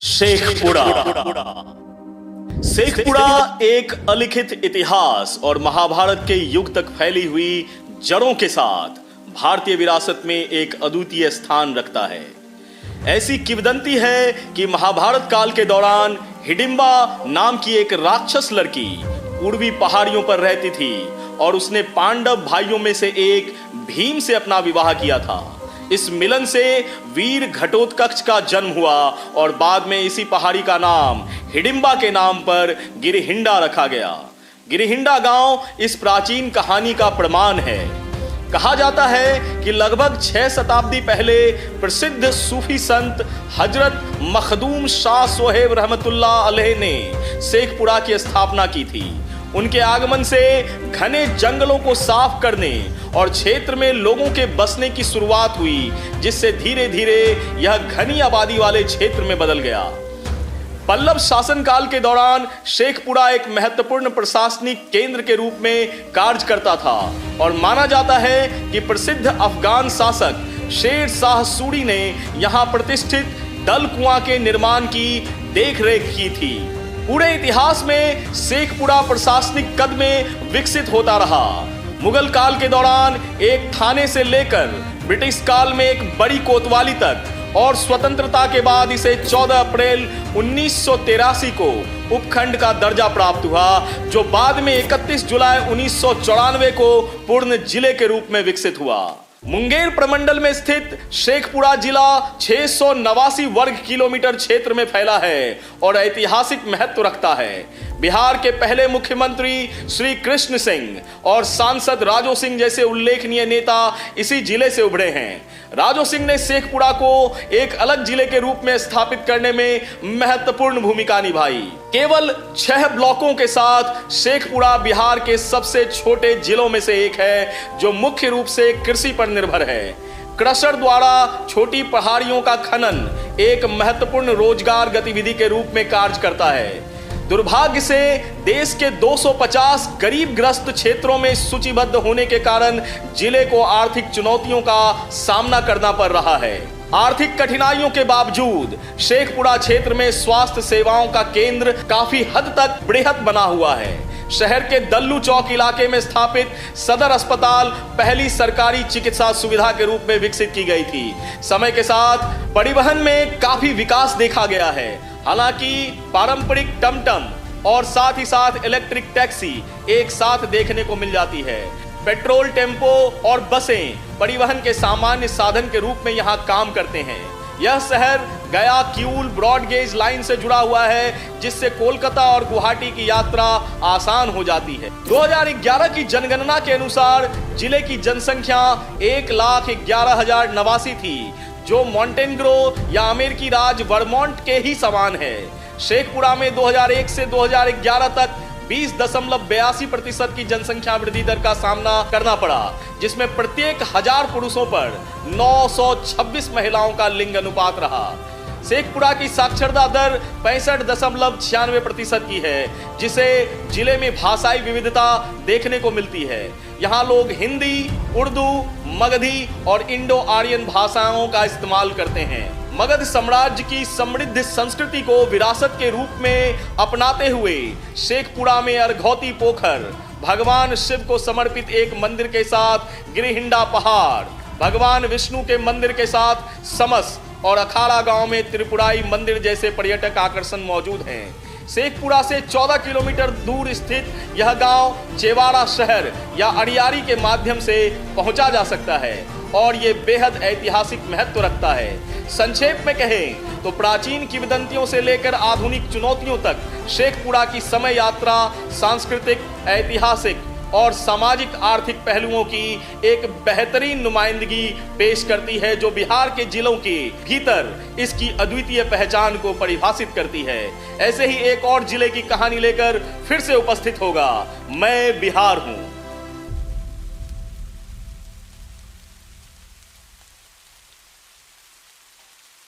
शेखपुरा। शेखपुरा एक अलिखित इतिहास और महाभारत के युग तक फैली हुई जड़ों के साथ भारतीय विरासत में एक अद्वितीय स्थान रखता है। ऐसी किंवदंती है कि महाभारत काल के दौरान हिडिंबा नाम की एक राक्षस लड़की पूर्वी पहाड़ियों पर रहती थी और उसने पांडव भाइयों में से एक भीम से अपना विवाह किया था। इस मिलन से वीर घटोत्कच का जन्म हुआ और बाद में इसी पहाड़ी का नाम हिडिंबा के नाम पर गिरिहिंडा रखा गया। गिरिहिंडा गांव इस प्राचीन कहानी का प्रमाण है। कहा जाता है कि लगभग 6 शताब्दी पहले प्रसिद्ध सूफी संत हजरत मखदूम शाह सोहेब रहमतुल्लाह अलैह ने शेखपुरा की स्थापना की थी। उनके आगमन से घने जंगलों को साफ करने और क्षेत्र में लोगों के बसने की शुरुआत हुई, जिससे धीरे धीरे यह घनी आबादी वाले क्षेत्र में बदल गया। पल्लव शासनकाल के दौरान शेखपुरा एक महत्वपूर्ण प्रशासनिक केंद्र के रूप में कार्य करता था और माना जाता है कि प्रसिद्ध अफगान शासक शेर शाह सूरी ने यहाँ प्रतिष्ठित दल कुआं के निर्माण की देखरेख की थी। पूरे इतिहास में शेखपुरा प्रशासनिक कद में विकसित होता रहा। मुगल काल के दौरान एक थाने से लेकर ब्रिटिश काल में एक बड़ी कोतवाली तक और स्वतंत्रता के बाद इसे 14 अप्रैल 1983 को उपखंड का दर्जा प्राप्त हुआ, जो बाद में 31 जुलाई 1994 को पूर्ण जिले के रूप में विकसित हुआ। मुंगेर प्रमंडल में स्थित शेखपुरा जिला 689 वर्ग किलोमीटर क्षेत्र में फैला है और ऐतिहासिक महत्व रखता है। बिहार के पहले मुख्यमंत्री श्री कृष्ण सिंह और सांसद राजो सिंह जैसे उल्लेखनीय नेता इसी जिले से उभरे हैं। राजो सिंह ने शेखपुरा को एक अलग जिले के रूप में स्थापित करने में महत्वपूर्ण भूमिका निभाई। केवल 6 ब्लॉकों के साथ शेखपुरा बिहार के सबसे छोटे जिलों में से एक है, जो मुख्य रूप से कृषि पर निर्भर है। क्रशर द्वारा छोटी पहाड़ियों का खनन एक महत्वपूर्ण रोजगार गतिविधि के रूप में कार्य करता है। दुर्भाग्य से देश के 250 गरीब ग्रस्त क्षेत्रों में सूचीबद्ध होने के कारण जिले को आर्थिक चुनौतियों का सामना करना पड़ रहा है। आर्थिक कठिनाइयों के बावजूद शेखपुरा क्षेत्र में स्वास्थ्य सेवाओं का केंद्र काफी हद तक बृहत बना हुआ है। शहर के दल्लू चौक इलाके में स्थापित सदर अस्पताल पहली सरकारी चिकित्सा सुविधा के रूप में विकसित की गई थी। समय के साथ परिवहन में काफी विकास देखा गया है। हालांकि पारंपरिक टमटम और साथ ही साथ इलेक्ट्रिक टैक्सी एक साथ देखने को मिल जाती है। पेट्रोल टेम्पो और बसें परिवहन के सामान्य साधन के रूप में यहाँ काम करते हैं। यह शहर गया किऊल ब्रॉड गेज लाइन से जुड़ा हुआ है, जिससे कोलकाता और गुवाहाटी की यात्रा आसान हो जाती है। 2011 की जनगणना के अनुसार जिले की जनसंख्या 1,11,000 नवासी थी, जो मॉन्टेनग्रो या अमेरिकी राज्य वर्मोंट के ही समान है। शेखपुरा में 2001 से 2011 तक 20.82% की जनसंख्या वृद्धि दर का सामना करना पड़ा, जिसमें प्रत्येक 1000 पुरुषों पर 926 महिलाओं का लिंग अनुपात रहा। शेखपुरा की साक्षरता दर 65.96% की है, जिसे जिले में भाषाई विविधता देखने को मिलती है। यहाँ लोग हिंदी, उर्दू, मगधी और इंडो आर्यन भाषाओं का इस्तेमाल करते हैं। मगध साम्राज्य की समृद्ध संस्कृति को विरासत के रूप में अपनाते हुए शेखपुरा में अर्घौती पोखर, भगवान शिव को समर्पित एक मंदिर के साथ गिरिहिंडा पहाड़, भगवान विष्णु के मंदिर के साथ समस और अखाड़ा गांव में त्रिपुराई मंदिर जैसे पर्यटक आकर्षण मौजूद हैं। शेखपुरा से 14 किलोमीटर दूर स्थित यह गांव चेवाड़ा शहर या अड़ियारी के माध्यम से पहुंचा जा सकता है और ये बेहद ऐतिहासिक महत्व रखता है। संक्षेप में कहें तो प्राचीन किंवदंतियों से लेकर आधुनिक चुनौतियों तक शेखपुरा की समय यात्रा सांस्कृतिक, ऐतिहासिक और सामाजिक आर्थिक पहलुओं की एक बेहतरीन नुमाइंदगी पेश करती है, जो बिहार के जिलों के भीतर इसकी अद्वितीय पहचान को परिभाषित करती है। ऐसे ही एक और जिले की कहानी लेकर फिर से उपस्थित होगा मैं बिहार हूँ।